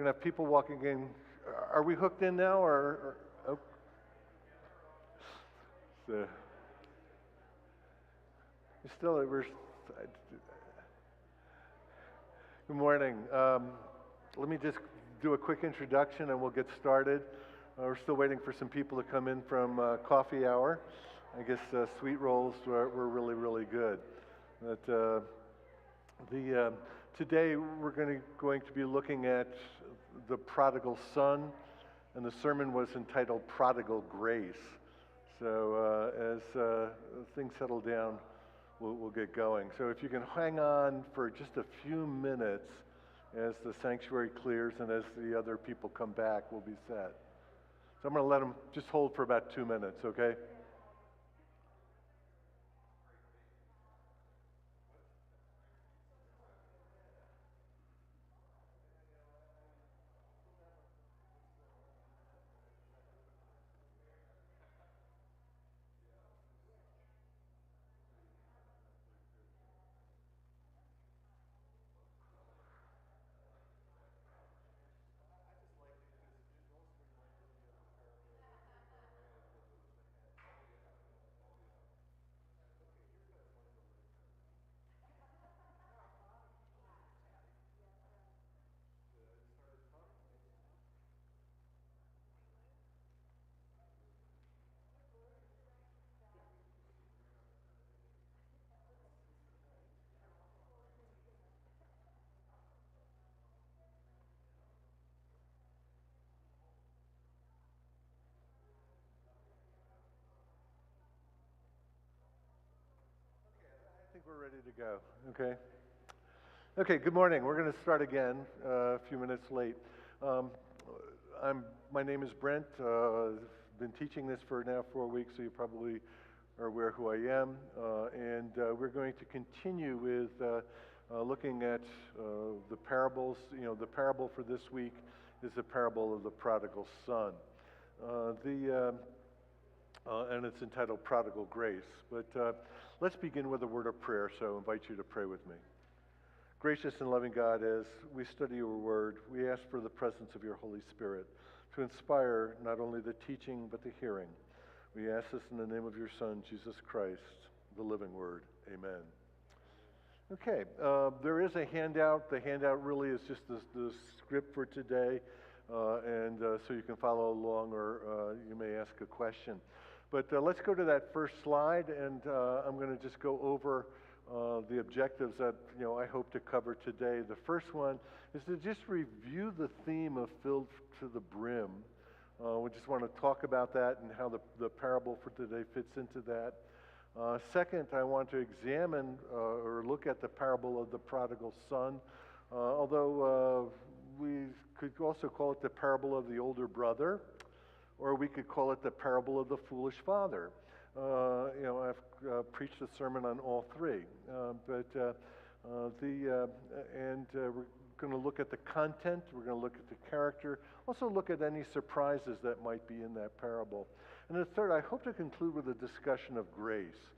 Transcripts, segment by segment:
going to have people walking in. Are we hooked in now, or oh. So, we're. Good morning. Let me just do a quick introduction, and we'll get started. We're still waiting for some people to come in from coffee hour. I guess sweet rolls were really, really good. But today we're going to be looking at the prodigal son, and the sermon was entitled Prodigal Grace. So as things settle down, we'll get going. So if you can hang on for just a few minutes as the sanctuary clears and as the other people come back, we'll be set. So I'm going to let them just hold for about 2 minutes, okay? I think we're ready to go, okay? Okay, good morning. We're going to start again a few minutes late. My name is Brent. I've been teaching this for now 4 weeks, so you probably are aware who I am. And we're going to continue with looking at the parables. You know, the parable for this week is the parable of the prodigal son. And it's entitled Prodigal Grace. But let's begin with a word of prayer, so I invite you to pray with me. Gracious and loving God, as we study your word, we ask for the presence of your Holy Spirit to inspire not only the teaching but the hearing. We ask this in the name of your Son, Jesus Christ, the living word. Amen. Okay, there is a handout. The handout really is just the script for today, and so you can follow along, or you may ask a question. But let's go to that first slide, and I'm going to just go over the objectives that I hope to cover today. The first one is to just review the theme of filled to the brim. We just want to talk about that and how the parable for today fits into that. Second, I want to examine or look at the parable of the prodigal son, although we could also call it the parable of the older brother, or we could call it the parable of the foolish father. I've preached a sermon on all three, we're going to look at the content, we're going to look at the character, also look at any surprises that might be in that parable. And the third, I hope to conclude with a discussion of grace.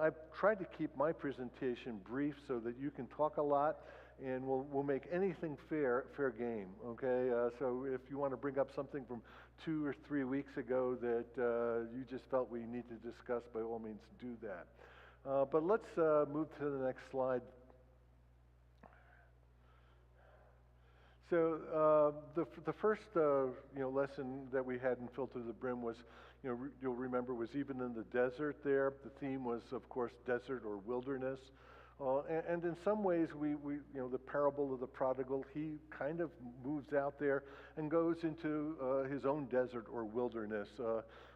I've tried to keep my presentation brief so that you can talk a lot, and we'll make anything fair game, okay? So if you want to bring up something from 2 or 3 weeks ago that you just felt we need to discuss, by all means do that. But let's move to the next slide. So the first lesson that we had in Filled to the Brim was, you'll remember, was even in the desert there. The theme was, of course, desert or wilderness. And in some ways, we the parable of the prodigal, he kind of moves out there and goes into his own desert or wilderness.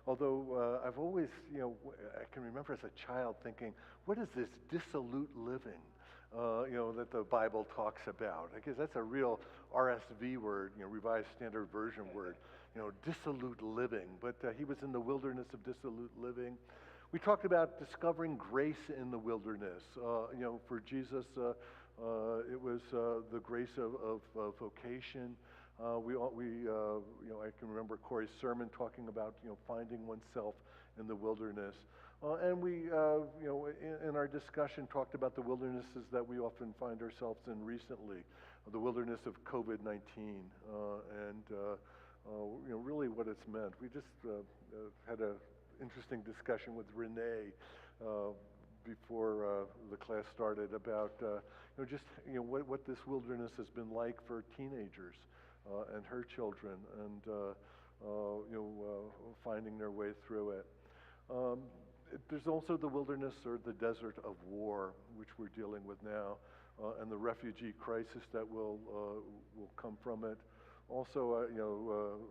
Although I've always, I can remember as a child thinking, what is this dissolute living, that the Bible talks about? I guess that's a real RSV word, Revised Standard Version word, dissolute living. But he was in the wilderness of dissolute living. We talked about discovering grace in the wilderness. For Jesus, it was the grace of vocation. I can remember Corey's sermon talking about finding oneself in the wilderness. And we, in our discussion, talked about the wildernesses that we often find ourselves in recently. the wilderness of COVID-19, and really what it's meant. We just had an interesting discussion with Renee before the class started about what this wilderness has been like for teenagers and her children, and finding their way through it. There's also the wilderness or the desert of war, which we're dealing with now, and the refugee crisis that will come from it. Also,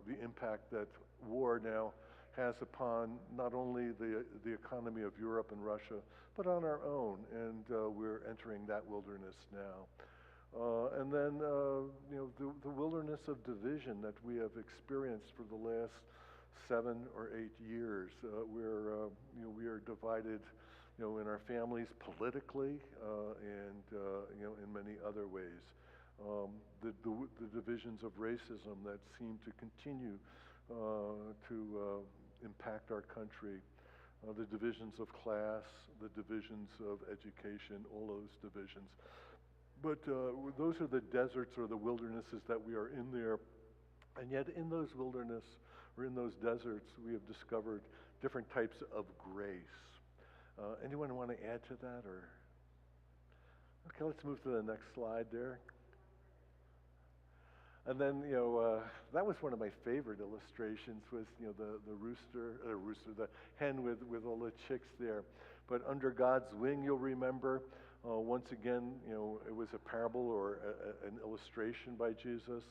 the impact that war now has upon not only the economy of Europe and Russia, but on our own, and we're entering that wilderness now. And then, the wilderness of division that we have experienced for the last 7 or 8 years. We are divided, in our families politically, and in many other ways. The divisions of racism that seem to continue to impact our country, the divisions of class, the divisions of education, all those divisions. But those are the deserts or the wildernesses that we are in there. And yet in those wilderness or in those deserts, we have discovered different types of grace. Anyone want to add to that? Or okay, let's move to the next slide there. And then, that was one of my favorite illustrations, was, the hen with all the chicks there. But under God's wing, you'll remember, once again, it was a parable or an illustration by Jesus.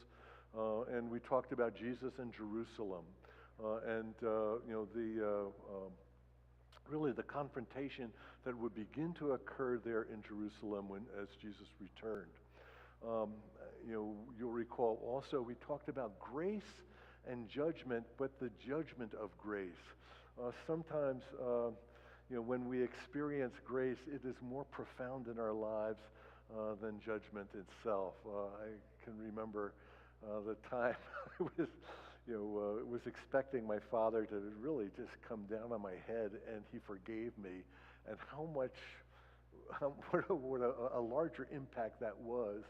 And we talked about Jesus in Jerusalem. Really the confrontation that would begin to occur there in Jerusalem as Jesus returned. You'll recall also we talked about grace and judgment, but the judgment of grace. Sometimes, when we experience grace, it is more profound in our lives than judgment itself. I can remember the time I was expecting my father to really just come down on my head, and he forgave me, and what a larger impact that was.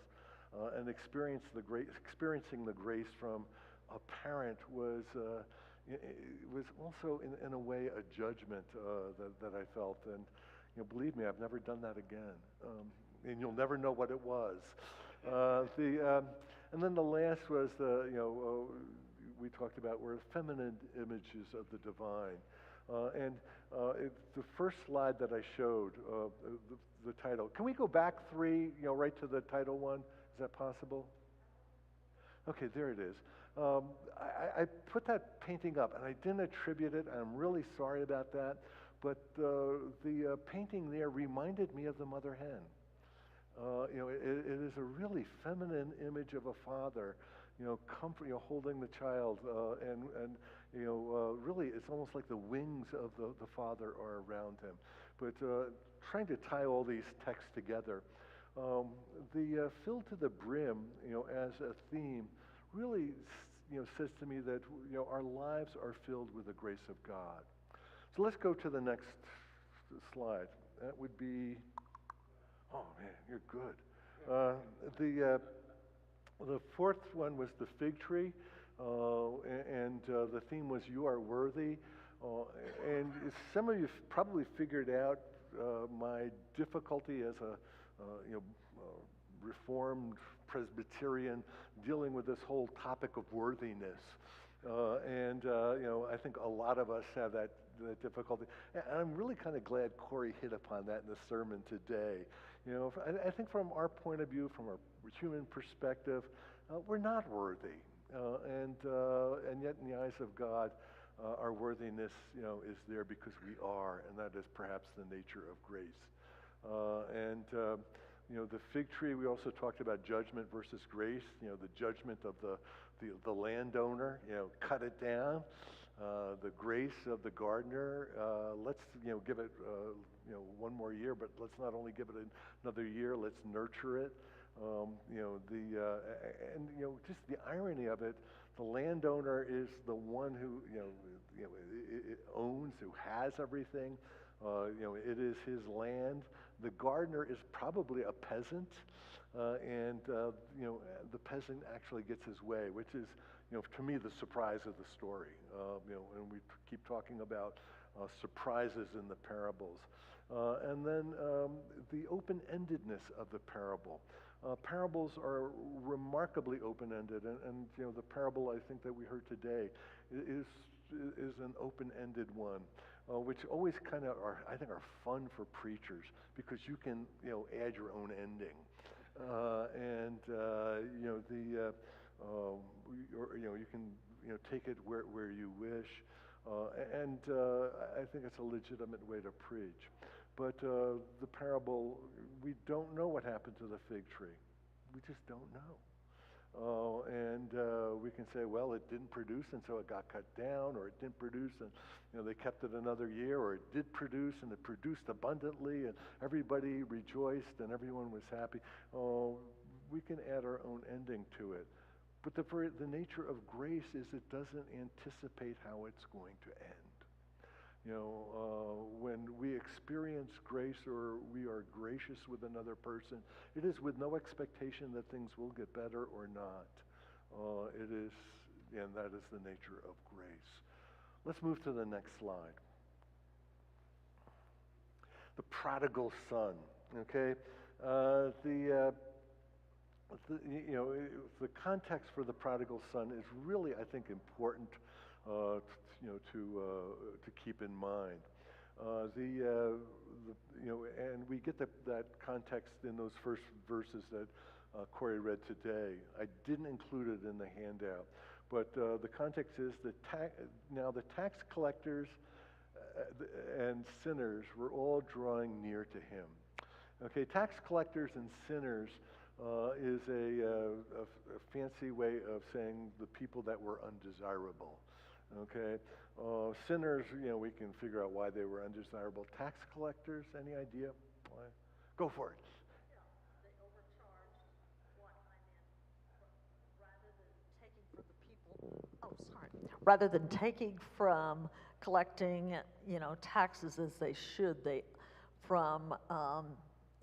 And experiencing the grace from a parent was also in a way a judgment that I felt. And believe me, I've never done that again. And you'll never know what it was. And then the last was we talked about were feminine images of the divine. The first slide that I showed, the title. Can we go back 3, right to the title one? Is that possible? Okay, there it is. I put that painting up, and I didn't attribute it, and I'm really sorry about that, but the painting there reminded me of the mother hen. It is a really feminine image of a father, holding the child, and really it's almost like the wings of the father are around him. But trying to tie all these texts together, the filled to the brim, as a theme, really, says to me that our lives are filled with the grace of God. So let's go to the next slide. That would be, oh man, you're good. The fourth one was the fig tree, and the theme was "You Are Worthy." And some of you probably figured out my difficulty as a Reformed Presbyterian dealing with this whole topic of worthiness. I think a lot of us have that difficulty. And I'm really kind of glad Corey hit upon that in the sermon today. I think from our point of view, from our human perspective, we're not worthy. And yet in the eyes of God, our worthiness, is there because we are, and that is perhaps the nature of grace. The fig tree, we also talked about judgment versus grace. The judgment of the landowner, cut it down. The grace of the gardener, let's give it one more year, but let's not only give it another year, let's nurture it. Just the irony of it, the landowner is the one who owns, who has everything. It is his land. The gardener is probably a peasant, and the peasant actually gets his way, which is, to me, the surprise of the story. And we keep talking about surprises in the parables. And then the open-endedness of the parable. Parables are remarkably open-ended, and the parable I think that we heard today is an open-ended one, which always kind of I think are fun for preachers because you can add your own ending, you can take it where you wish, and I think it's a legitimate way to preach. But the parable, we don't know what happened to the fig tree. We just don't know. And we can say, well, it didn't produce, and so it got cut down, or it didn't produce, and they kept it another year, or it did produce, and it produced abundantly, and everybody rejoiced, and everyone was happy. We can add our own ending to it. But the nature of grace is it doesn't anticipate how it's going to end. When we experience grace or we are gracious with another person, it is with no expectation that things will get better or not. It is, and that is the nature of grace. Let's move to the next slide. The prodigal son. Okay, the context for the prodigal son is really, I think, important to keep in mind. And we get that context in those first verses that Corey read today. I didn't include it in the handout, but the context is now the tax collectors and sinners were all drawing near to him. Okay, tax collectors and sinners is a fancy way of saying the people that were undesirable. Okay, sinners, we can figure out why they were undesirable. Tax collectors, any idea why? Go for it. Yeah, they overcharged what rather than taking from collecting, taxes as they should, from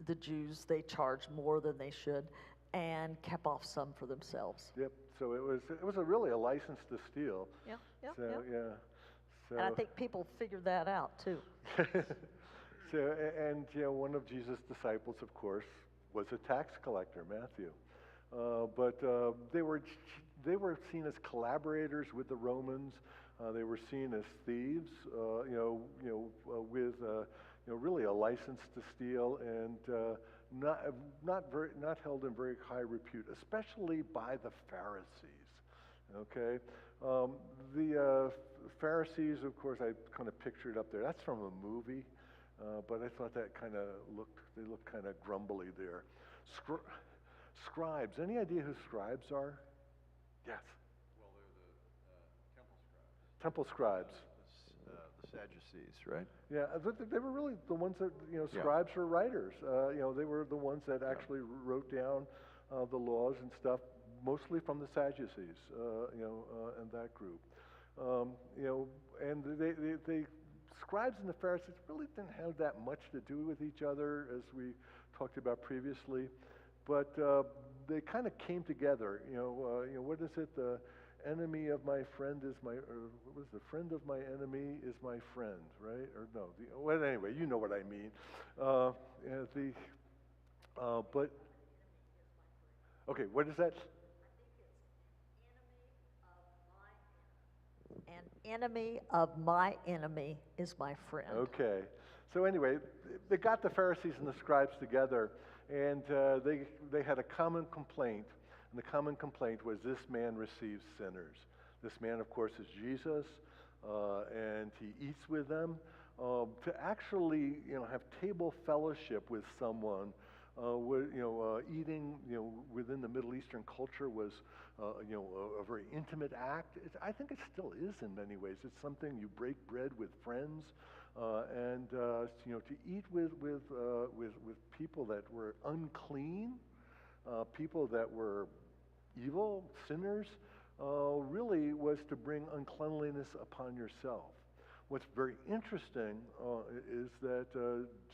the Jews, they charged more than they should and kept off some for themselves. Yep. So it was really a license to steal. Yeah. So, and I think people figured that out too. One of Jesus' disciples, of course, was a tax collector, Matthew. But they were seen as collaborators with the Romans. They were seen as thieves, with really a license to steal, and not held in very high repute, especially by the Pharisees. Okay, the Pharisees, of course, I kind of pictured up there. That's from a movie, but I thought that they looked kind of grumbly there. Scribes. Any idea who scribes are? Yes. Well, they're the temple scribes. The Sadducees, right? Yeah, they were really the ones that, scribes were writers. They were the ones that actually wrote down the laws and stuff, mostly from the Sadducees, and that group. And they scribes and the Pharisees really didn't have that much to do with each other, as we talked about previously, but they kind of came together. What is it? The enemy of my friend is my, or what was the friend of my enemy is my friend, right? Or no? Well, anyway, you know what I mean. But okay, what is that? An enemy of my enemy is my friend. Okay. So anyway, they got the Pharisees and the scribes together, and they had a common complaint. And the common complaint was, this man receives sinners. This man, of course, is Jesus, and he eats with them. To actually, have table fellowship with someone, eating, within the Middle Eastern culture was, a very intimate act. I think it still is in many ways. It's something you break bread with friends, and to eat with people that were unclean, people that were evil, sinners, really was to bring uncleanliness upon yourself. What's very interesting is that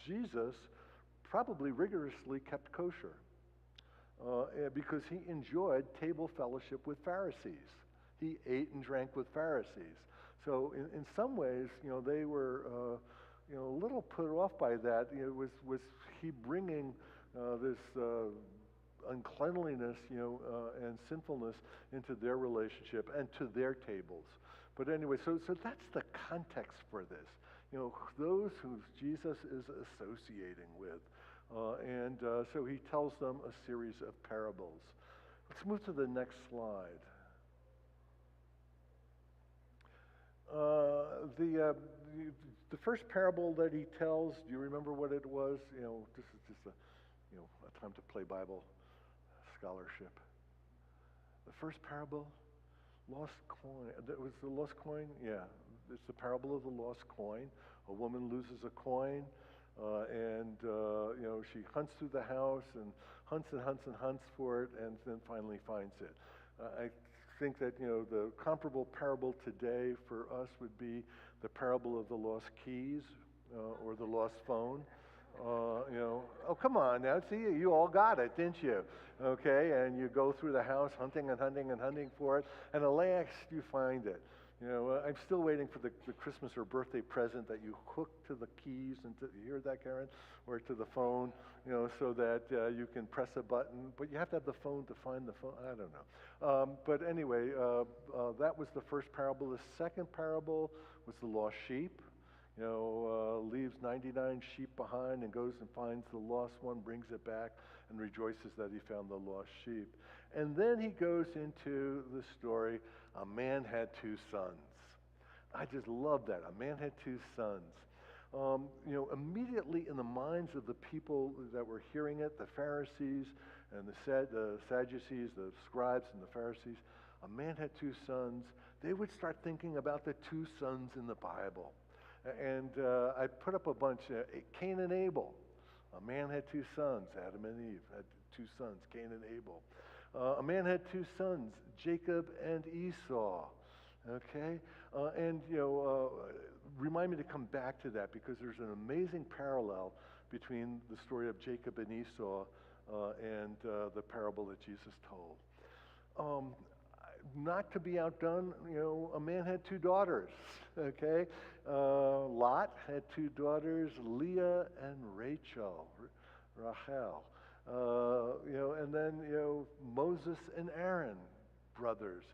Jesus probably rigorously kept kosher because he enjoyed table fellowship with Pharisees. He ate and drank with Pharisees. So in some ways, they were, a little put off by that. Was he bringing this uncleanliness, and sinfulness into their relationship and to their tables? But anyway, so that's the context for this. Those who Jesus is associating with. And so he tells them a series of parables. Let's move to the next slide. The first parable that he tells, do you remember what it was? This is just a time to play Bible scholarship. The first parable, lost coin. That was the lost coin? Yeah, it's the parable of the lost coin. A woman loses a coin, and she hunts through the house and hunts and hunts and hunts for it, and then finally finds it. I think that the comparable parable today for us would be the parable of the lost keys or the lost phone. Oh, come on now. See, you all got it, didn't you? Okay, and you go through the house hunting and hunting and hunting for it, and at last you find it. I'm still waiting for the Christmas or birthday present that you hook to the keys, and you hear that, Karen? Or to the phone, so that you can press a button, but you have to have the phone to find the phone. I don't know. But anyway, that was the first parable. The second parable was the lost sheep. Leaves 99 sheep behind and goes and finds the lost one, brings it back, and rejoices that he found the lost sheep. And then he goes into the story, a man had two sons. I just love that. A man had two sons. Immediately in the minds of the people that were hearing it, the Pharisees and the Sadducees, the scribes and the Pharisees, a man had two sons. They would start thinking about the two sons in the Bible. And I put up a bunch, Cain and Abel. A man had two sons, Adam and Eve had two sons, Cain and Abel. A man had two sons, Jacob and Esau. Okay? Remind me to come back to that, because there's an amazing parallel between the story of Jacob and Esau and the parable that Jesus told. Not to be outdone, a man had two daughters, okay? Lot had two daughters, Leah and Rachel, Rachel. And then, Moses and Aaron, brothers.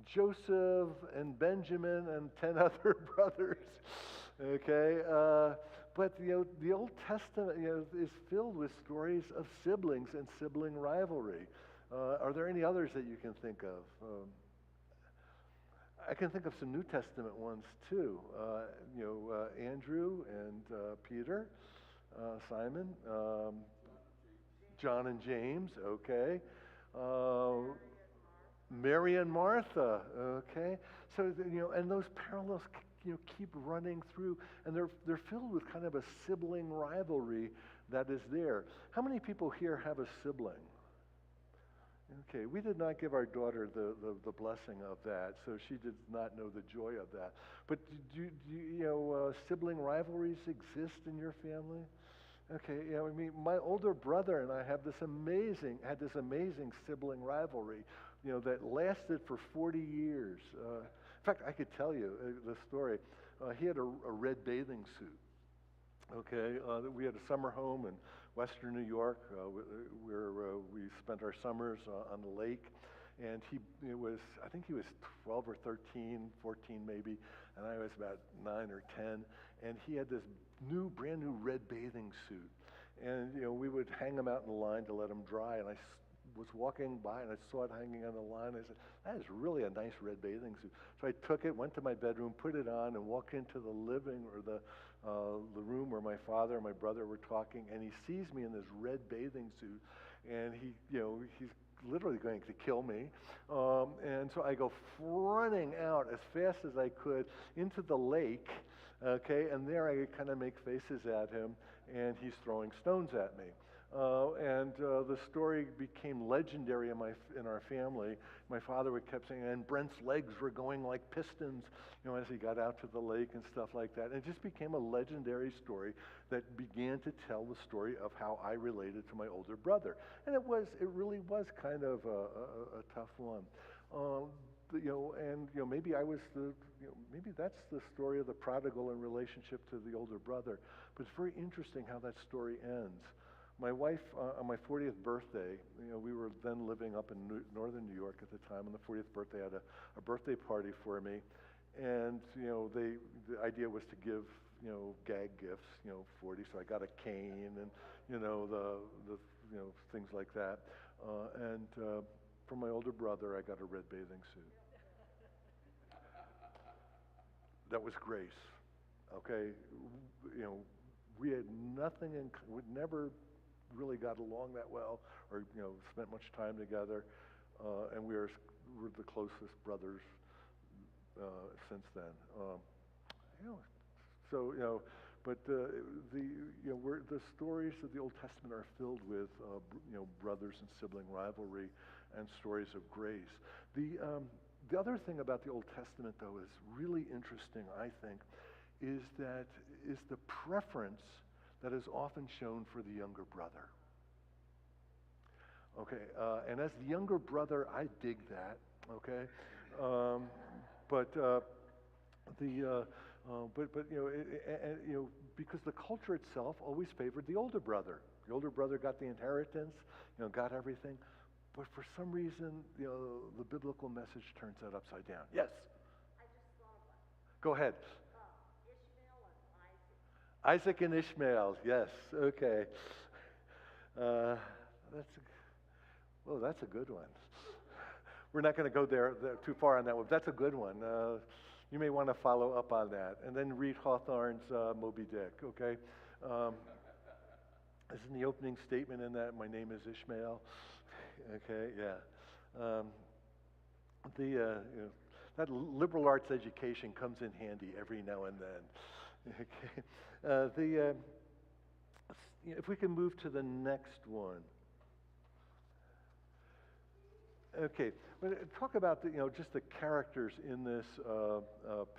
Joseph and Benjamin and 10 other brothers, okay? But, the Old Testament, is filled with stories of siblings and sibling rivalry. Are there any others that you can think of? I can think of some New Testament ones too. Andrew and Peter, Simon, John and James, okay. Mary and Martha, okay. So, and those parallels, keep running through, and they're filled with kind of a sibling rivalry that is there. How many people here have a sibling? Okay, we did not give our daughter the blessing of that, so she did not know the joy of that. But do sibling rivalries exist in your family? Okay, my older brother and I had this amazing sibling rivalry, that lasted for 40 years. In fact, I could tell you the story. He had a red bathing suit. Okay, we had a summer home in Western New York, where we spent our summers on the lake, and I think he was 12 or 13, 14 maybe, and I was about 9 or 10, and he had this brand new red bathing suit, and we would hang him out in the line to let him dry, and I was walking by and I saw it hanging on the line. I said, that is really a nice red bathing suit. So I took it, went to my bedroom, put it on, and walked into the living or the room where my father and my brother were talking, and he sees me in this red bathing suit, and he's literally going to kill me. And so I go running out as fast as I could into the lake, okay, and there I kind of make faces at him, and he's throwing stones at me. The story became legendary in our family. My father would kept saying, and Brent's legs were going like pistons, as he got out to the lake and stuff like that. And it just became a legendary story that began to tell the story of how I related to my older brother. And it really was kind of a tough one. Maybe I was maybe that's the story of the prodigal in relationship to the older brother. But it's very interesting how that story ends. My wife, on my 40th birthday, we were then living up in northern New York at the time. On the 40th birthday, I had a birthday party for me, and the idea was to give gag gifts, 40. So I got a cane and the things like that, and for my older brother, I got a red bathing suit. That was Grace. Okay, we had nothing in, we'd never really got along that well, or spent much time together, and we're the closest brothers since then. But the stories of the Old Testament are filled with brothers and sibling rivalry and stories of grace. The other thing about the Old Testament, though, is really interesting, I think, is the preference that is often shown for the younger brother. Okay, and as the younger brother, I dig that. Okay, because the culture itself always favored the older brother. The older brother got the inheritance, got everything. But for some reason, the biblical message turns that upside down. Yes. I just thought of one. Go ahead. Ishmael and Isaac. Isaac and Ishmael, yes, okay. That's a good one. We're not going to go there too far on that one. That's a good one. You may want to follow up on that. And then read Hawthorne's Moby Dick, okay? Isn't the opening statement in that, my name is Ishmael? Okay, yeah. That liberal arts education comes in handy every now and then. Okay. If we can move to the next one. Okay, well, talk about just the characters in this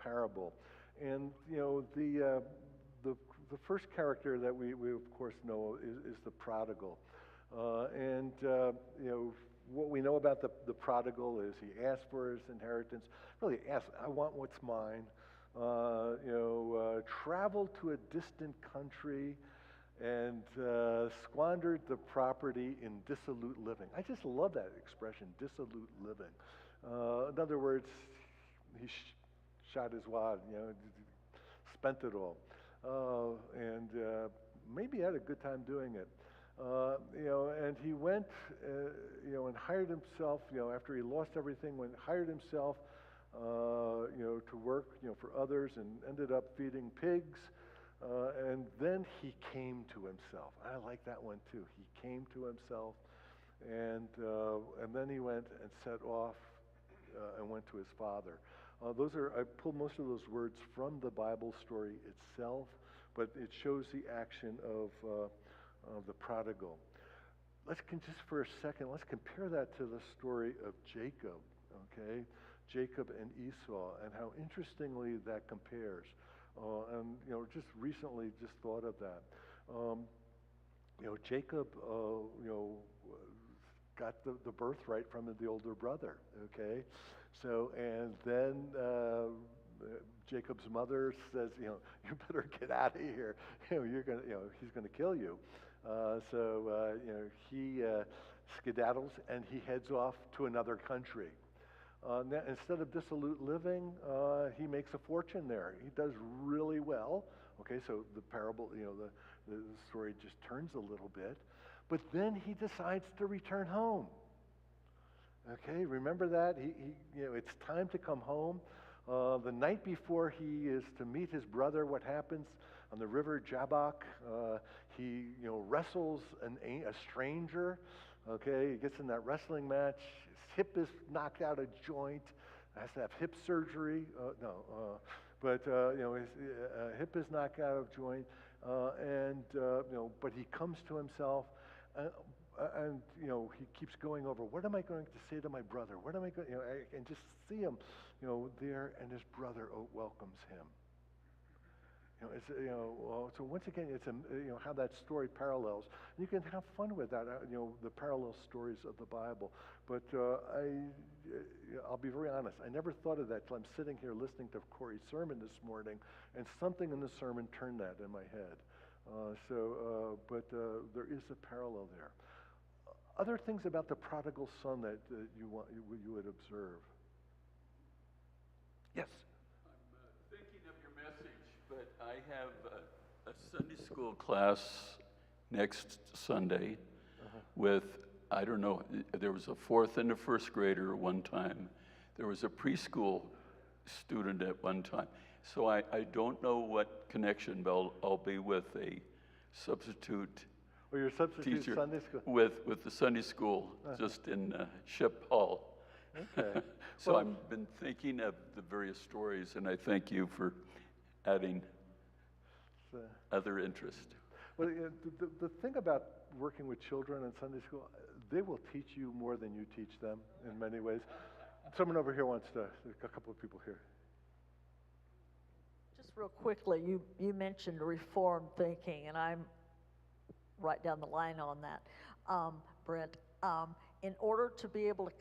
parable, and the first character that we of course know is the prodigal, and what we know about the prodigal is he asked for his inheritance. Really asked, I want what's mine. Traveled to a distant country and squandered the property in dissolute living. I just love that expression, dissolute living. In other words, he shot his wad, spent it all, and maybe had a good time doing it. And he went, and hired himself, after he lost everything, hired himself, to work, for others, and ended up feeding pigs. And then he came to himself. I like that one too. He came to himself, and then he went and set off and went to his father. I pulled most of those words from the Bible story itself, but it shows the action of the prodigal. Just for a second, let's compare that to the story of Jacob. Okay, Jacob and Esau, and how interestingly that compares. And just recently, just thought of that. Jacob, got the birthright from the older brother. Okay, so and then Jacob's mother says, you better get out of here. He's gonna kill you. So he skedaddles and he heads off to another country. Now, instead of dissolute living, he makes a fortune there. He does really well. Okay, so the parable, the story just turns a little bit. But then he decides to return home. Okay, remember that? It's time to come home. The night before he is to meet his brother, what happens on the river Jabbok? He, wrestles a stranger. Okay, he gets in that wrestling match. His hip is knocked out of joint. Has to have hip surgery. But his hip is knocked out of joint, but he comes to himself, And he keeps going over, what am I going to say to my brother? What am I going, and just see him, there, and his brother welcomes him. So once again, it's how that story parallels. You can have fun with that, the parallel stories of the Bible. But I'll be very honest, I never thought of that till I'm sitting here listening to Corey's sermon this morning, and something in the sermon turned that in my head. But there is a parallel there. Other things about the prodigal son that you would observe? Yes. I'm thinking of your message, but I have a Sunday school class next Sunday with, I don't know, there was a fourth and a first grader one time. There was a preschool student at one time. So I don't know what connection, but I'll be with a substitute Or your substitute teacher Sunday school? with the Sunday school just in Ship Hall. Okay. So I've been thinking of the various stories, and I thank you for adding other interest. Well, the thing about working with children in Sunday school, they will teach you more than you teach them in many ways. Someone over here wants to, a couple of people here. Just real quickly, you mentioned reform thinking, and I'm right down the line on that, Brent. In order to be able to,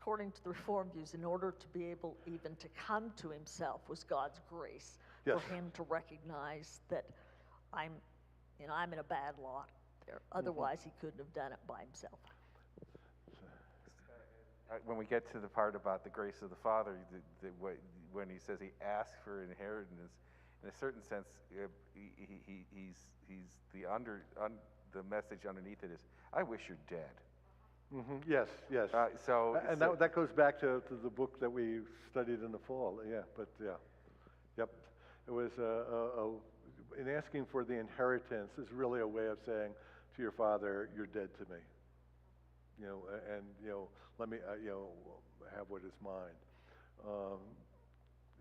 according to the reform views, in order to be able even to come to himself was God's grace. Yes. For him to recognize that I'm in a bad lot there. Otherwise, he couldn't have done it by himself. When we get to the part about the grace of the Father, when he says he asks for inheritance, in a certain sense, he's the message underneath it is, I wish you're dead. Mm-hmm. Yes. And that goes back to the book that we studied in the fall. Yeah, but yeah, yep. It was in asking for the inheritance is really a way of saying to your father, "You're dead to me." Let me have what is mine.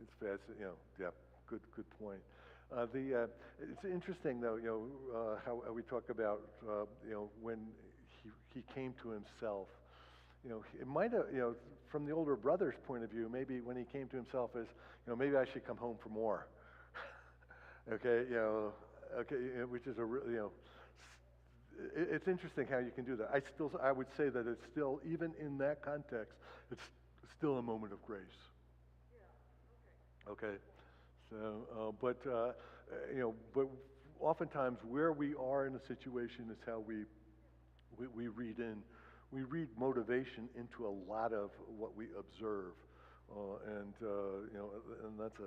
It's fast. Yeah. Good point. It's interesting though. How we talk about when he came to himself. It might have, from the older brother's point of view, maybe when he came to himself as, maybe I should come home for more. Okay, which is it's interesting how you can do that. I would say that it's still, even in that context, it's still a moment of grace. Yeah. Okay. So, but oftentimes where we are in a situation is how we read motivation into a lot of what we observe, and that's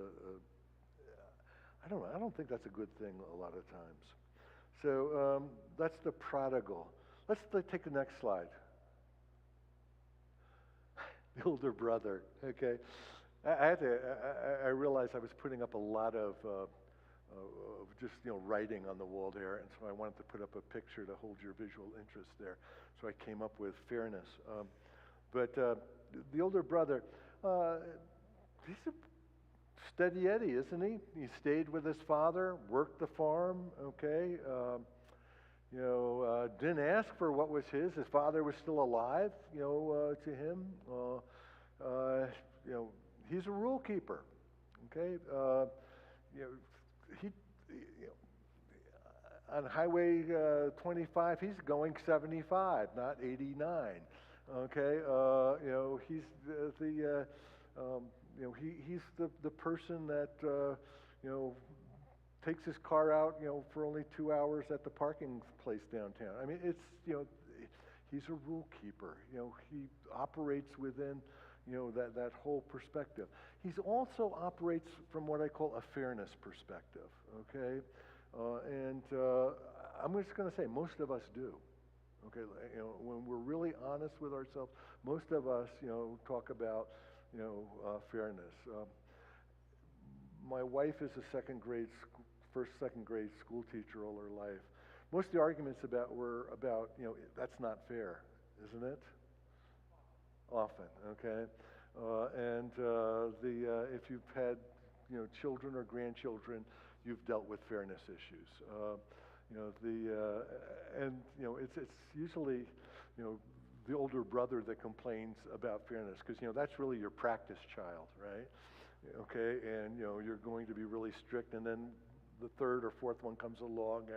I don't think that's a good thing a lot of times. So that's the prodigal. Let's take the next slide. The older brother. Okay, I realized I was putting up a lot of just writing on the wall there, and so I wanted to put up a picture to hold your visual interest there. So I came up with fairness. But the older brother, he's a steady Eddie, isn't he? He stayed with his father, worked the farm. Okay, didn't ask for what was his. His father was still alive. To him, he's a rule keeper. Okay, he on Highway 25, he's going 75, not 89. Okay, he's he's the person that takes his car out for only 2 hours at the parking place downtown. I mean, it's he's a rule keeper. He operates within that whole perspective. He also operates from what I call a fairness perspective. Okay. And I'm just going to say, most of us do. Okay, when we're really honest with ourselves, most of us, talk about, fairness. My wife is a first, second grade school teacher all her life. Most of the arguments were about, that's not fair, isn't it? Often, okay. And if you've had, children or grandchildren, you've dealt with fairness issues. And it's usually, the older brother that complains about fairness, because that's really your practice child, right? Okay, and you're going to be really strict, and then the third or fourth one comes along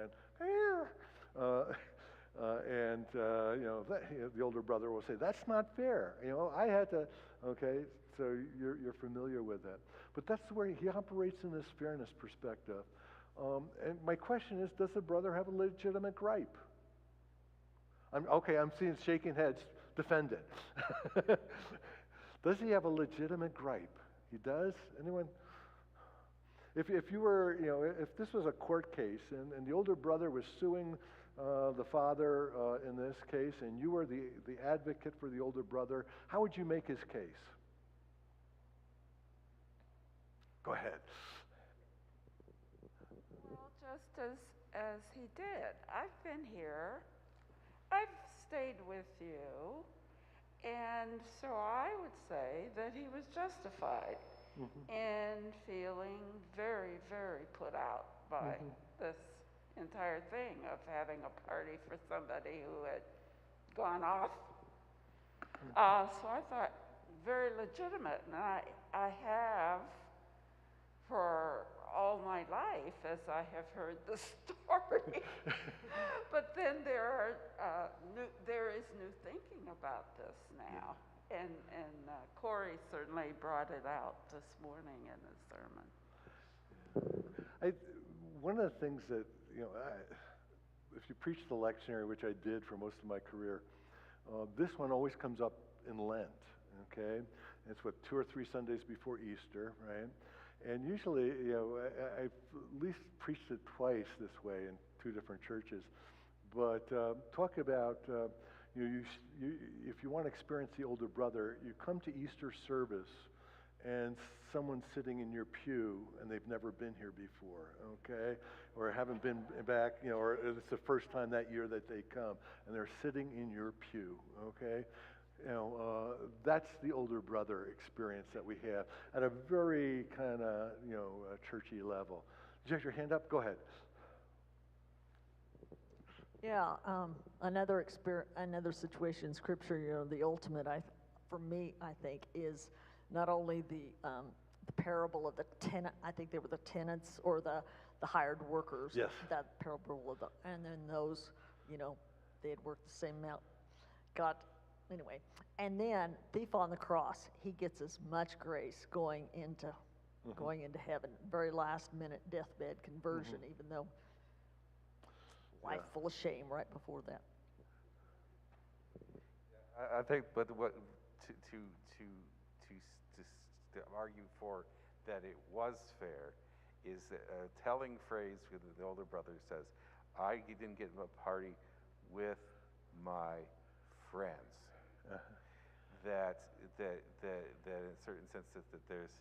and the older brother will say, "That's not fair. I had to." Okay, so you're familiar with that, but that's the way he operates in this fairness perspective. And my question is, does the brother have a legitimate gripe? I'm seeing shaking heads. Defend it. Does he have a legitimate gripe? He does? Anyone? If you were, if this was a court case and the older brother was suing the father in this case, and you were the advocate for the older brother, how would you make his case? Go ahead. Well, just as he did. I've been here. I've stayed with you. And so I would say that he was justified in feeling very, very put out by this entire thing of having a party for somebody who had gone off. So I thought very legitimate, and I have for all my life as I have heard the story. But then there is new thinking about this now, and Corey certainly brought it out this morning in his sermon. One of the things that if you preach the lectionary, which I did for most of my career, this one always comes up in Lent. Okay, it's 2 or 3 Sundays before Easter, right? And usually, I've at least preached it twice this way in 2 different churches. But talk about, if you want to experience the older brother, you come to Easter service and someone's sitting in your pew and they've never been here before, okay? Or haven't been back, or it's the first time that year that they come and they're sitting in your pew, okay? That's the older brother experience that we have at a very kind of, churchy level. Did you have your hand up? Go ahead. Yeah, another situation in Scripture, the ultimate, for me, I think, is not only the parable of the tenant. I think they were the tenants or the hired workers. Yes. That parable of and then those, they had worked the same amount. Anyway, and then thief on the cross, he gets as much grace going into heaven. Very last minute deathbed conversion, even though life full of shame right before that. I think, but what to argue for that it was fair is a telling phrase with the older brother says, "I didn't get a party with my friends." That in a certain sense that there's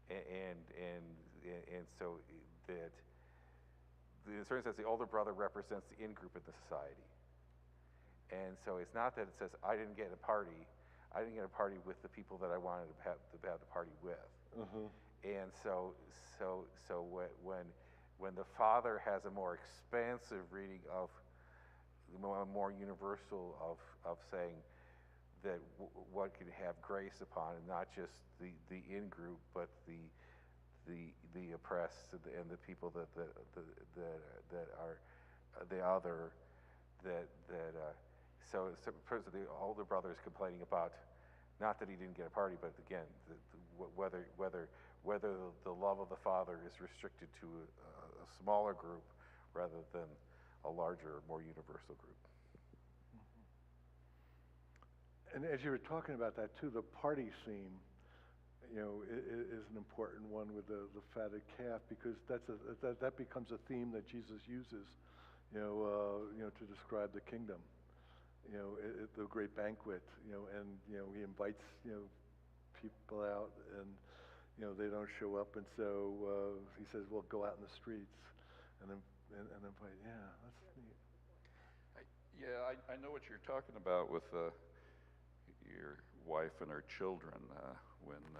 and so that in a certain sense the older brother represents the in-group in the society, and so it's not that it says I didn't get a party with the people that I wanted to have the party with, and so when the father has a more expansive reading of more universal of saying that one can have grace upon, and not just the in-group, but the oppressed and the people that are the other. So the older brother is complaining about not that he didn't get a party, but again whether the love of the father is restricted to a smaller group rather than a larger, more universal group. And as you were talking about that too, the party scene, is an important one with the fatted calf, because that becomes a theme that Jesus uses, to describe the kingdom, the great banquet, and he invites people out, and they don't show up, and so he says, "Well, go out in the streets," and invite. Yeah, that's neat. I know what you're talking about with your wife and her children. When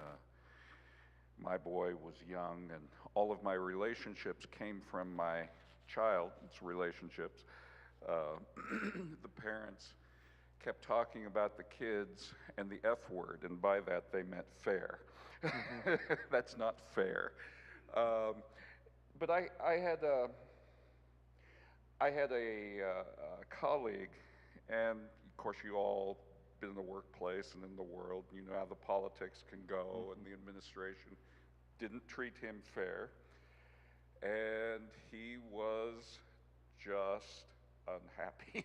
my boy was young, and all of my relationships came from my child's relationships, the parents kept talking about the kids and the F word, and by that they meant fair. That's not fair. But I had a colleague, and of course you all been in the workplace and in the world, you know how the politics can go, and the administration didn't treat him fair, and he was just unhappy.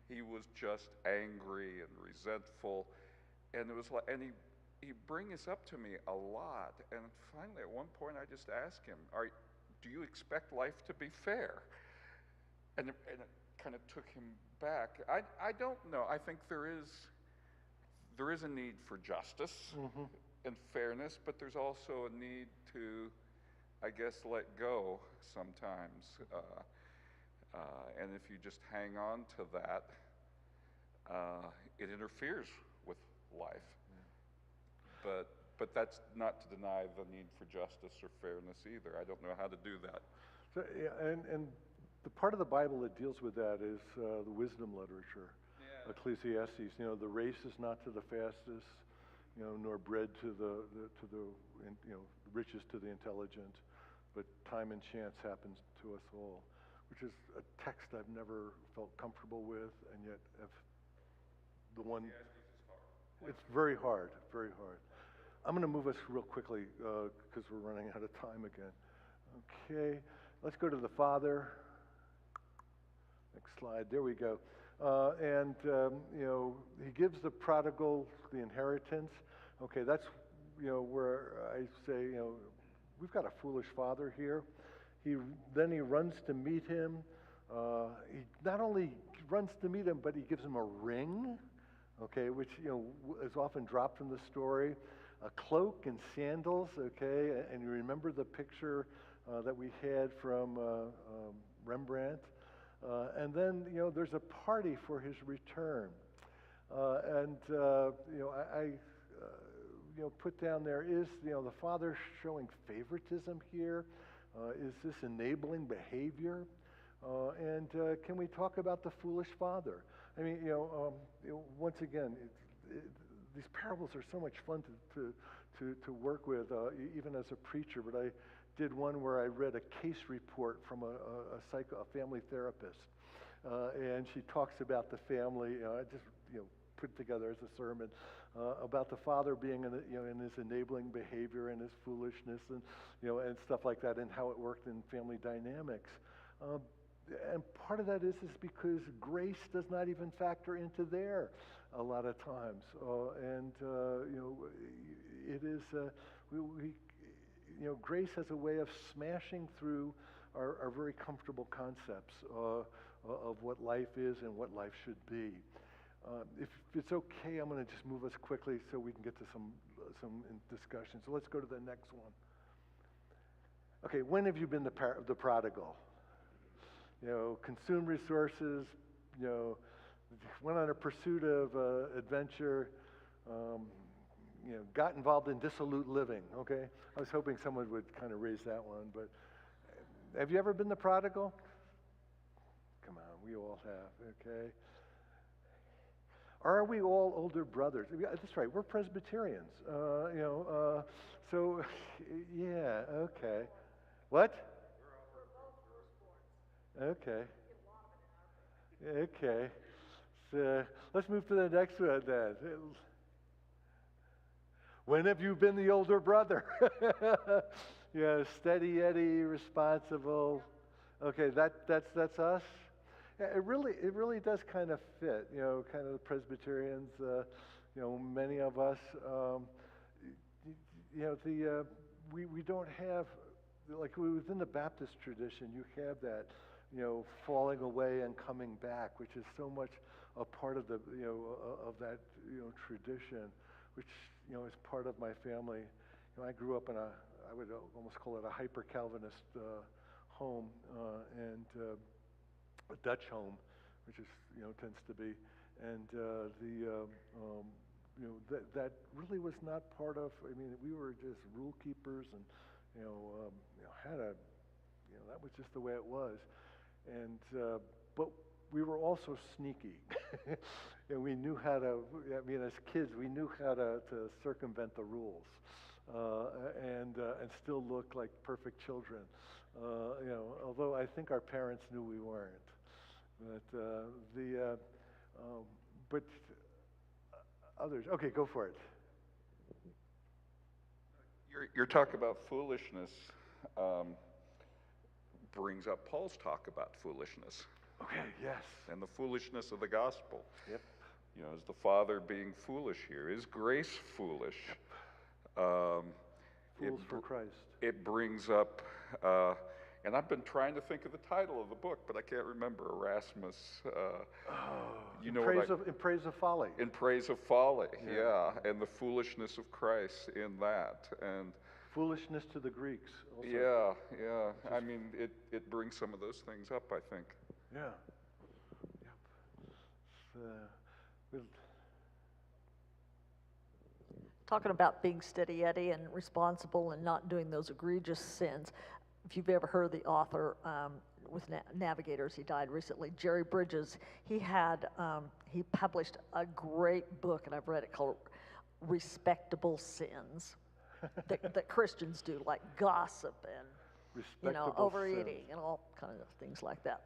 He was just angry and resentful, and it was like, and he bring this up to me a lot, and finally at one point I just asked him, do you expect life to be fair? And it kind of took him back. I don't know. I think there is a need for justice and fairness, but there's also a need to, I guess, let go sometimes. And if you just hang on to that, it interferes with life. But that's not to deny the need for justice or fairness either. I don't know how to do that. So, yeah, and the part of the Bible that deals with that is the wisdom literature. Yeah. Ecclesiastes, the race is not to the fastest, nor bread to the riches to the intelligent, but time and chance happens to us all, which is a text I've never felt comfortable with, and yet it's very hard, very hard. I'm going to move us real quickly because we're running out of time again. Okay, let's go to the Father. Next slide. There we go. He gives the prodigal the inheritance. Okay, that's where I say we've got a foolish father here. Then he runs to meet him. He not only runs to meet him, but he gives him a ring. Okay, which is often dropped from the story. A cloak and sandals, okay, and you remember the picture that we had from Rembrandt. And then, there's a party for his return. I put down there, is, the father showing favoritism here? Is this enabling behavior? And can we talk about the foolish father? I mean, once again, these parables are so much fun to work with, even as a preacher. But I did one where I read a case report from a family therapist, and she talks about the family. I just put together as a sermon about the father being in his enabling behavior and his foolishness and and stuff like that, and how it worked in family dynamics. And part of that is because grace does not even factor into there a lot of times. It is, grace has a way of smashing through our very comfortable concepts of what life is and what life should be. If it's okay, I'm going to just move us quickly so we can get to some discussion. So let's go to the next one. Okay, when have you been the prodigal? Consumed resources, went on a pursuit of adventure, got involved in dissolute living, okay? I was hoping someone would kind of raise that one, but have you ever been the prodigal? Come on, we all have, okay? Are we all older brothers? That's right, we're Presbyterians, so, yeah, okay. What? Okay. Okay. So let's move to the next one then. When have you been the older brother? Steady Eddie, responsible. Okay, that's us. Yeah, it really does kind of fit. Kind of the Presbyterians. Many of us. We don't have, like within the Baptist tradition, you have that. Falling away and coming back, which is so much a part of the, of that, tradition, which, is part of my family. I grew up in I would almost call it a hyper-Calvinist home, and a Dutch home, which is, tends to be, and that really was not part of. I mean, we were just rule keepers, and had a that was just the way it was. And but we were also sneaky, and we knew how to. I mean, as kids, we knew how to circumvent the rules, and still look like perfect children. Although I think our parents knew we weren't. But others. Okay, go for it. Your talk about foolishness brings up Paul's talk about foolishness. Okay, yes. And the foolishness of the gospel. Yep. Is the Father being foolish here? Is grace foolish? Fools for Christ. It brings up, and I've been trying to think of the title of the book, but I can't remember. Erasmus. In praise of folly. In praise of folly, yeah, and the foolishness of Christ in that, and foolishness to the Greeks. Also. Yeah. I mean, it brings some of those things up, I think. Yeah. Yep. Talking about being steady Eddie and responsible and not doing those egregious sins. If you've ever heard the author with Navigators, he died recently, Jerry Bridges, he published a great book, and I've read it, called Respectable Sins that Christians do, like gossip and overeating sins. and all kinds of things like that.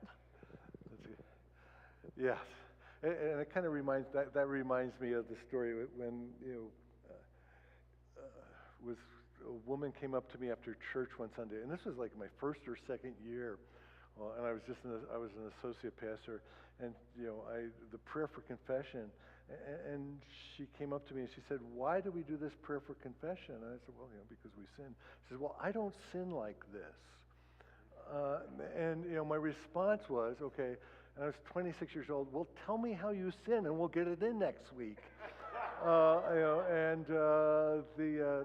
Yes, and it kind of reminds me of the story when was a woman came up to me after church one Sunday, and this was like my first or second year, and I was an associate pastor, and the prayer for confession, and she came up to me and she said, "Why do we do this prayer for confession?" And I said, "Well, because we sin." She said, "Well, I don't sin like this," and my response was, "Okay." And I was 26 years old. "Well, tell me how you sin, and we'll get it in next week."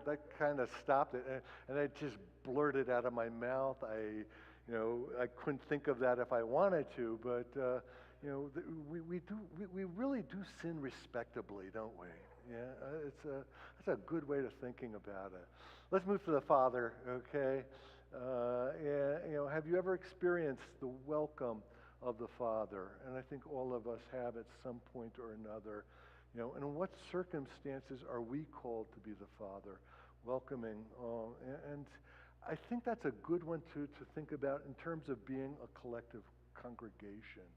That kind of stopped it, and I just blurted out of my mouth. I couldn't think of that if I wanted to, but we really do sin respectably, don't we? Yeah, that's a good way of thinking about it. Let's move to the Father, okay? Have you ever experienced the welcome of the Father? And I think all of us have at some point or another. And in what circumstances are we called to be the Father? Welcoming. And I think that's a good one to think about in terms of being a collective congregation.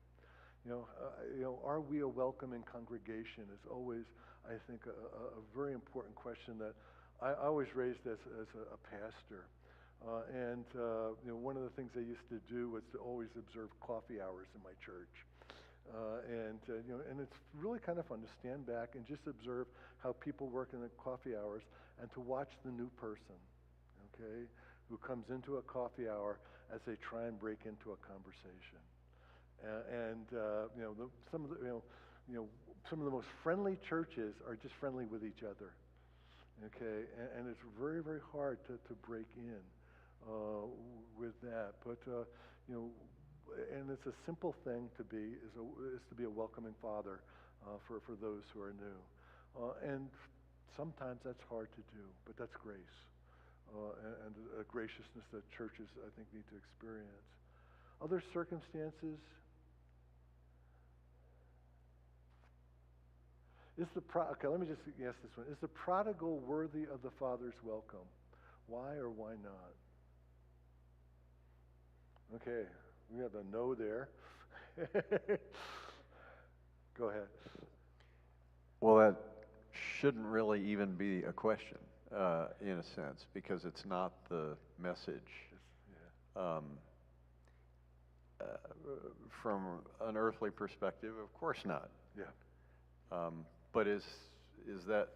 Are we a welcoming congregation is always, I think, a very important question that I always raised as a pastor. One of the things I used to do was to always observe coffee hours in my church. And it's really kind of fun to stand back and just observe how people work in the coffee hours and to watch the new person, okay, who comes into a coffee hour as they try and break into a conversation. Some of the most friendly churches are just friendly with each other, okay, and it's very, very hard to break in with that, but and it's a simple thing to be is to be a welcoming father for those who are new, and sometimes that's hard to do, but that's grace and a graciousness that churches, I think, need to experience. Other circumstances. Okay, let me just ask this one. Is the prodigal worthy of the Father's welcome? Why or why not? Okay, we have a no there. Go ahead. Well, that shouldn't really even be a question, in a sense, because it's not the message. From an earthly perspective, of course not. Yeah. But is that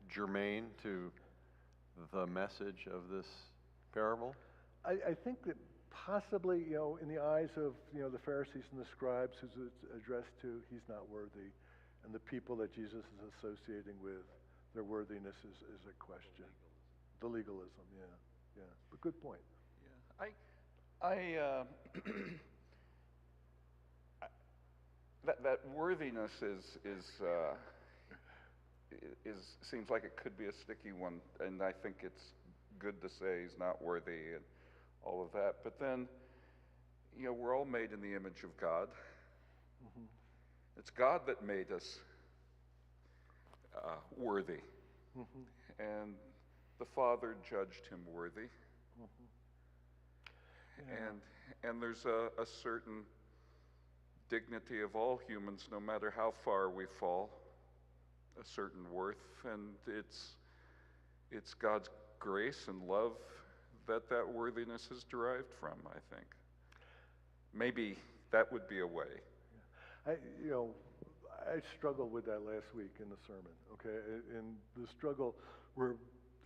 germane to the message of this parable? I think that possibly, in the eyes of, the Pharisees and the scribes who's addressed to, he's not worthy. And the people that Jesus is associating with, their worthiness is a question. The legalism, yeah. But good point. Yeah, that worthiness seems like it could be a sticky one, and I think it's good to say he's not worthy and all of that. But then, we're all made in the image of God. It's God that made us worthy. And the Father judged him worthy. And there's a certain dignity of all humans, no matter how far we fall, a certain worth, and it's God's grace and love that worthiness is derived from, I think. Maybe that would be a way. I struggled with that last week in the sermon, okay? And the struggle where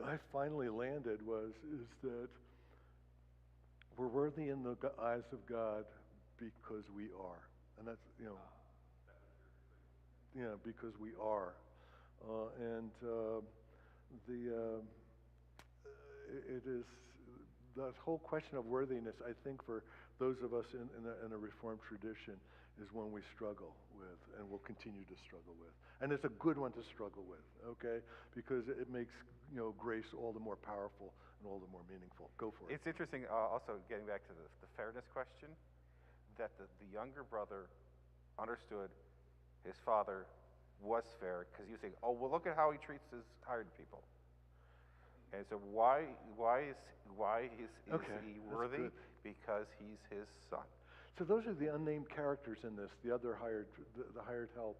I finally landed is that we're worthy in the eyes of God because we are. And that's, because we are. It is that whole question of worthiness, I think, for those of us in a Reformed tradition, is one we struggle with and will continue to struggle with. And it's a good one to struggle with, okay? Because it makes, grace all the more powerful and all the more meaningful. Go for it. It's interesting, also getting back to the fairness question, that the younger brother understood his father was fair because he was saying, oh, well, look at how he treats his hired people. And so why is he worthy? Because he's his son. So those are the unnamed characters in this, the other hired help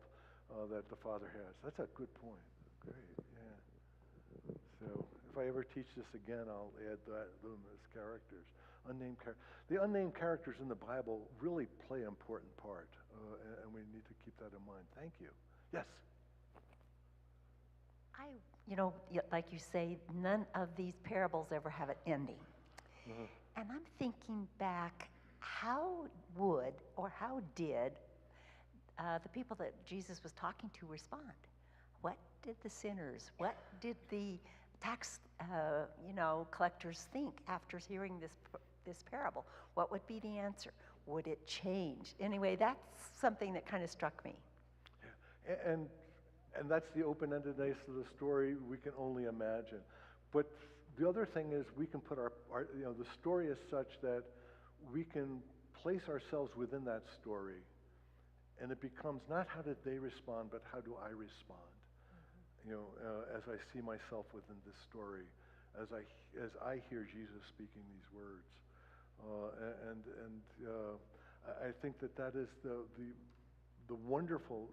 that the father has. That's a good point. Great, yeah. So if I ever teach this again, I'll add them as characters. The unnamed characters in the Bible really play an important part, and we need to keep that in mind. Thank you. Yes? Like you say, none of these parables ever have an ending. And I'm thinking back, how did the people that Jesus was talking to respond? What did the sinners, what did the tax collectors think after hearing this parable? What would be the answer? Would it change? Anyway, that's something that kind of struck me. Yeah. And that's the open-endedness of the story we can only imagine. But the other thing is we can put the story is such that we can place ourselves within that story, and it becomes not how did they respond, but how do I respond? As I see myself within this story, as I hear Jesus speaking these words, I think that is the wonderful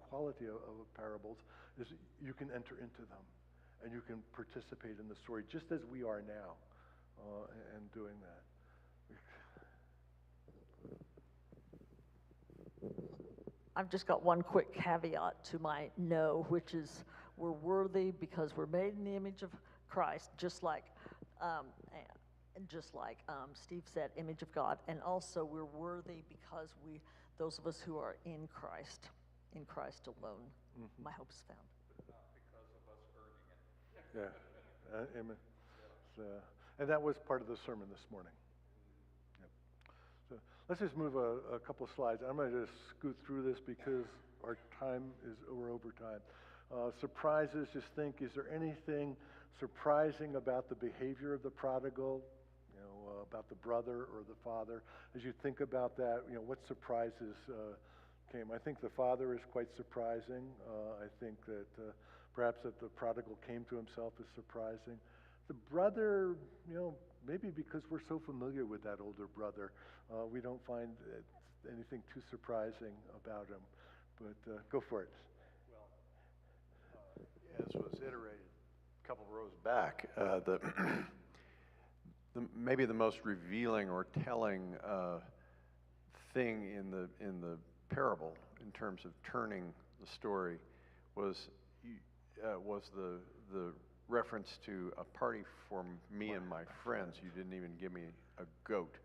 quality of parables is you can enter into them, and you can participate in the story just as we are now, and doing that. I've just got one quick caveat to my no, which is we're worthy because we're made in the image of Christ, just like Steve said, image of God, and also we're worthy because those of us who are in Christ alone, my hope is found. Not because of us earning it. Yeah, amen. So, and that was part of the sermon this morning. Let's just move a couple of slides. I'm going to just scoot through this because we're over time. Surprises, just think, is there anything surprising about the behavior of the prodigal, about the brother or the father? As you think about that, what surprises came? I think the father is quite surprising. I think that perhaps that the prodigal came to himself is surprising. The brother, maybe because we're so familiar with that older brother, we don't find anything too surprising about him. But go for it. Well, as was iterated a couple of rows back, maybe the most revealing or telling thing in the parable in terms of turning the story was the reference to a party for me and my friends. You didn't even give me a goat.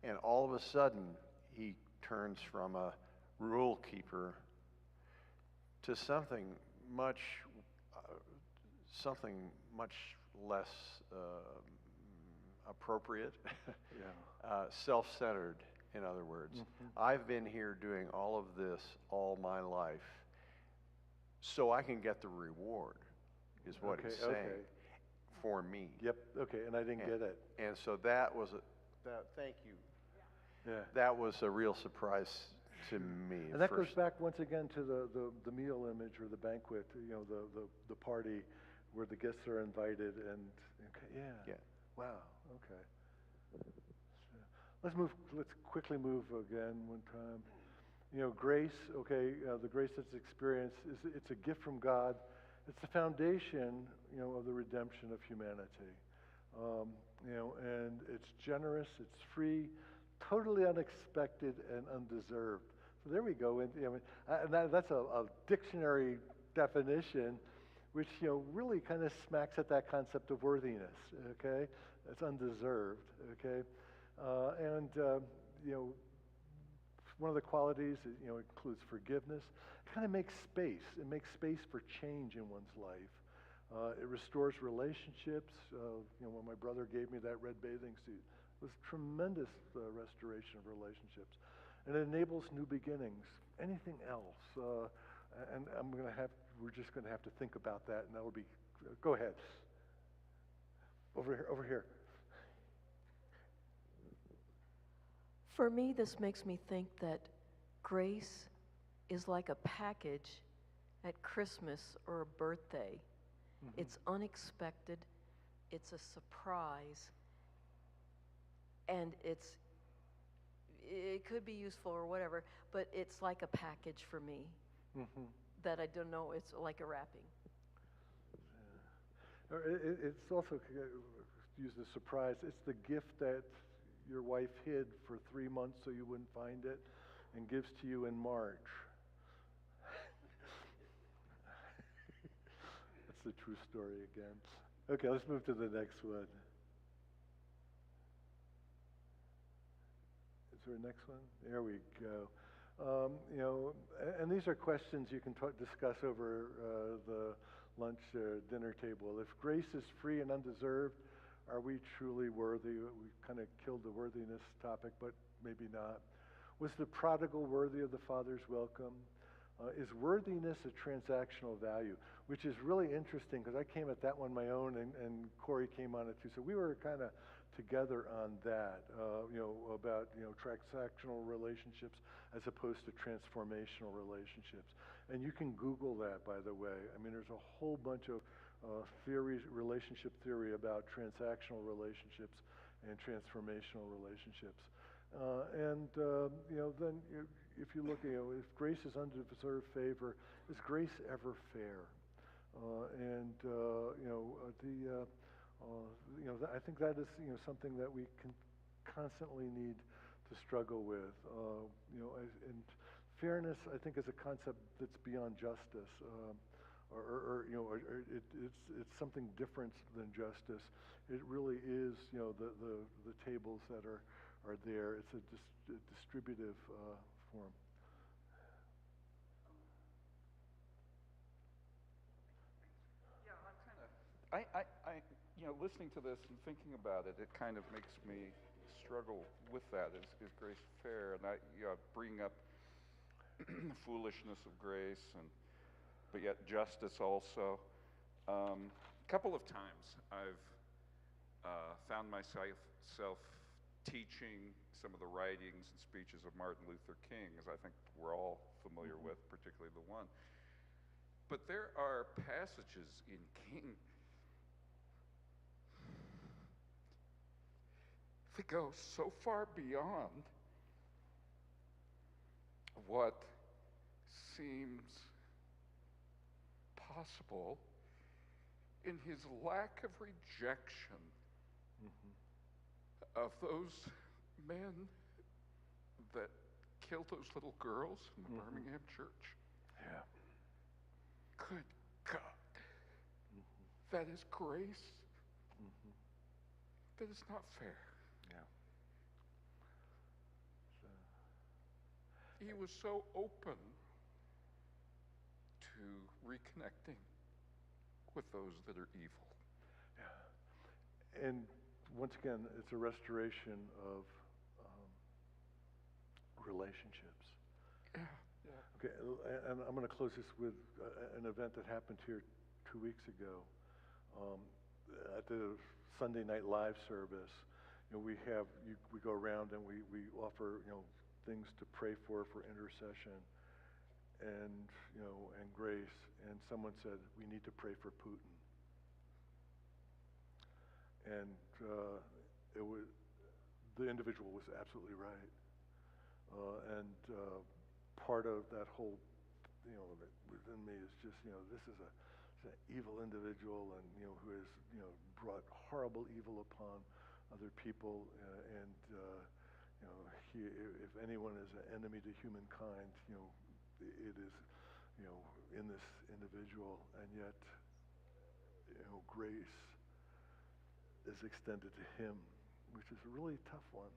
And all of a sudden, he turns from a rule keeper to something much less appropriate, self-centered, in other words. I've been here doing all of this all my life so I can get the reward, is what he's saying. for me. Yep, okay, and I didn't get it. And so that was thank you. Yeah. That was a real surprise to me. And that first. goes back once again to the meal image or the banquet, the party where the guests are invited and, okay, yeah. Wow, okay. So, let's quickly move again one time. Grace, okay, the grace that's experienced, it's a gift from God. It's the foundation, of the redemption of humanity. And it's generous, it's free, totally unexpected and undeserved. So there we go. And, that's a dictionary definition, which really kind of smacks at that concept of worthiness. Okay, it's undeserved. Okay, one of the qualities includes forgiveness. It kind of makes space. It makes space for change in one's life. It restores relationships. When my brother gave me that red bathing suit, it was tremendous restoration of relationships. And it enables new beginnings. Anything else? And we're just going to have to think about that, and that will be, go ahead. Over here. For me, this makes me think that grace is like a package at Christmas or a birthday. Mm-hmm. It's unexpected, it's a surprise, and it could be useful or whatever, but it's like a package for me that I don't know, it's like a wrapping. It's also used as surprise. It's the gift that your wife hid for 3 months so you wouldn't find it and gives to you in March. That's the true story again. Okay, let's move to the next one. Is there a next one? There we go. And these are questions you can discuss over the lunch dinner table. If grace is free and undeserved, are we truly worthy? We kind of killed the worthiness topic, but maybe not. Was the prodigal worthy of the Father's welcome? Is worthiness a transactional value? Which is really interesting because I came at that one my own, and Corey came on it too. So we were kind of together on that, about transactional relationships as opposed to transformational relationships. And you can Google that, by the way. I mean, there's a whole bunch of theories, relationship theory about transactional relationships and transformational relationships. Then if you look, if grace is undeserved favor, is grace ever fair? I think that is something that we can constantly need to struggle with. And fairness, I think, is a concept that's beyond justice. It's something different than justice. It really is, the tables that are there. It's a distributive form. Yeah, listening to this and thinking about it, it kind of makes me struggle with that. Is grace fair? And I bring up the foolishness of grace, but yet justice also. A couple of times I've found myself teaching some of the writings and speeches of Martin Luther King, as I think we're all familiar with, particularly the one. But there are passages in King that go so far beyond what seems possible in his lack of rejection of those men that killed those little girls in the Birmingham church. Yeah. Good God. That is grace. That is not fair. Yeah. He was so open to reconnecting with those that are evil. Yeah. And once again, it's a restoration of relationships. Yeah. Okay, and I'm going to close this with an event that happened here 2 weeks ago. At the Sunday night live service, we go around and we offer, things to pray for intercession and, and grace. And someone said, we need to pray for Putin. And the individual was absolutely right. And part of that whole, within me is just, this is an evil individual, and who has brought horrible evil upon other people, and if anyone is an enemy to humankind, it is in this individual, and yet grace is extended to him, which is a really tough one.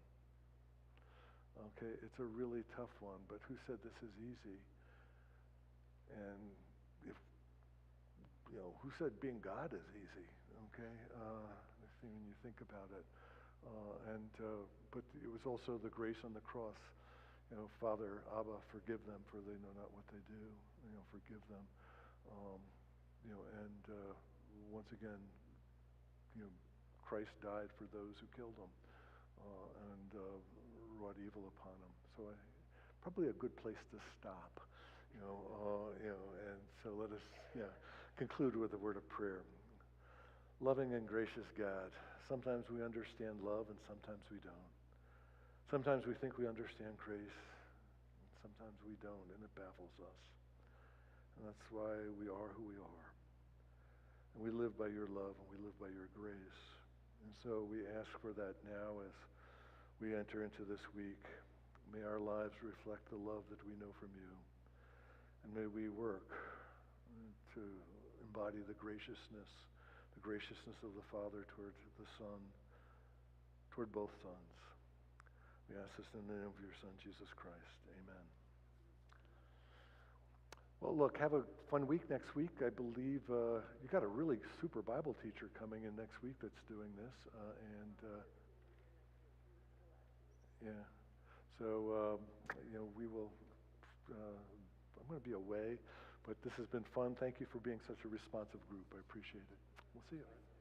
Okay, it's a really tough one, but who said this is easy? And if who said being God is easy? Okay, when you think about it, but it was also the grace on the cross. Father, Abba, forgive them, for they know not what they do. Forgive them. And once again, Christ died for those who killed him and wrought evil upon him. So probably a good place to stop. And so let us conclude with a word of prayer. Loving and gracious God, sometimes we understand love and sometimes we don't. Sometimes we think we understand grace, and sometimes we don't, and it baffles us. And that's why we are who we are. And we live by your love and we live by your grace. And so we ask for that now as we enter into this week. May our lives reflect the love that we know from you. And may we work to embody the graciousness of the Father toward the Son, toward both sons. We ask this in the name of your Son, Jesus Christ. Amen. Well, look, have a fun week next week. I believe you got a really super Bible teacher coming in next week that's doing this. So, we will, I'm going to be away, but this has been fun. Thank you for being such a responsive group. I appreciate it. We'll see you.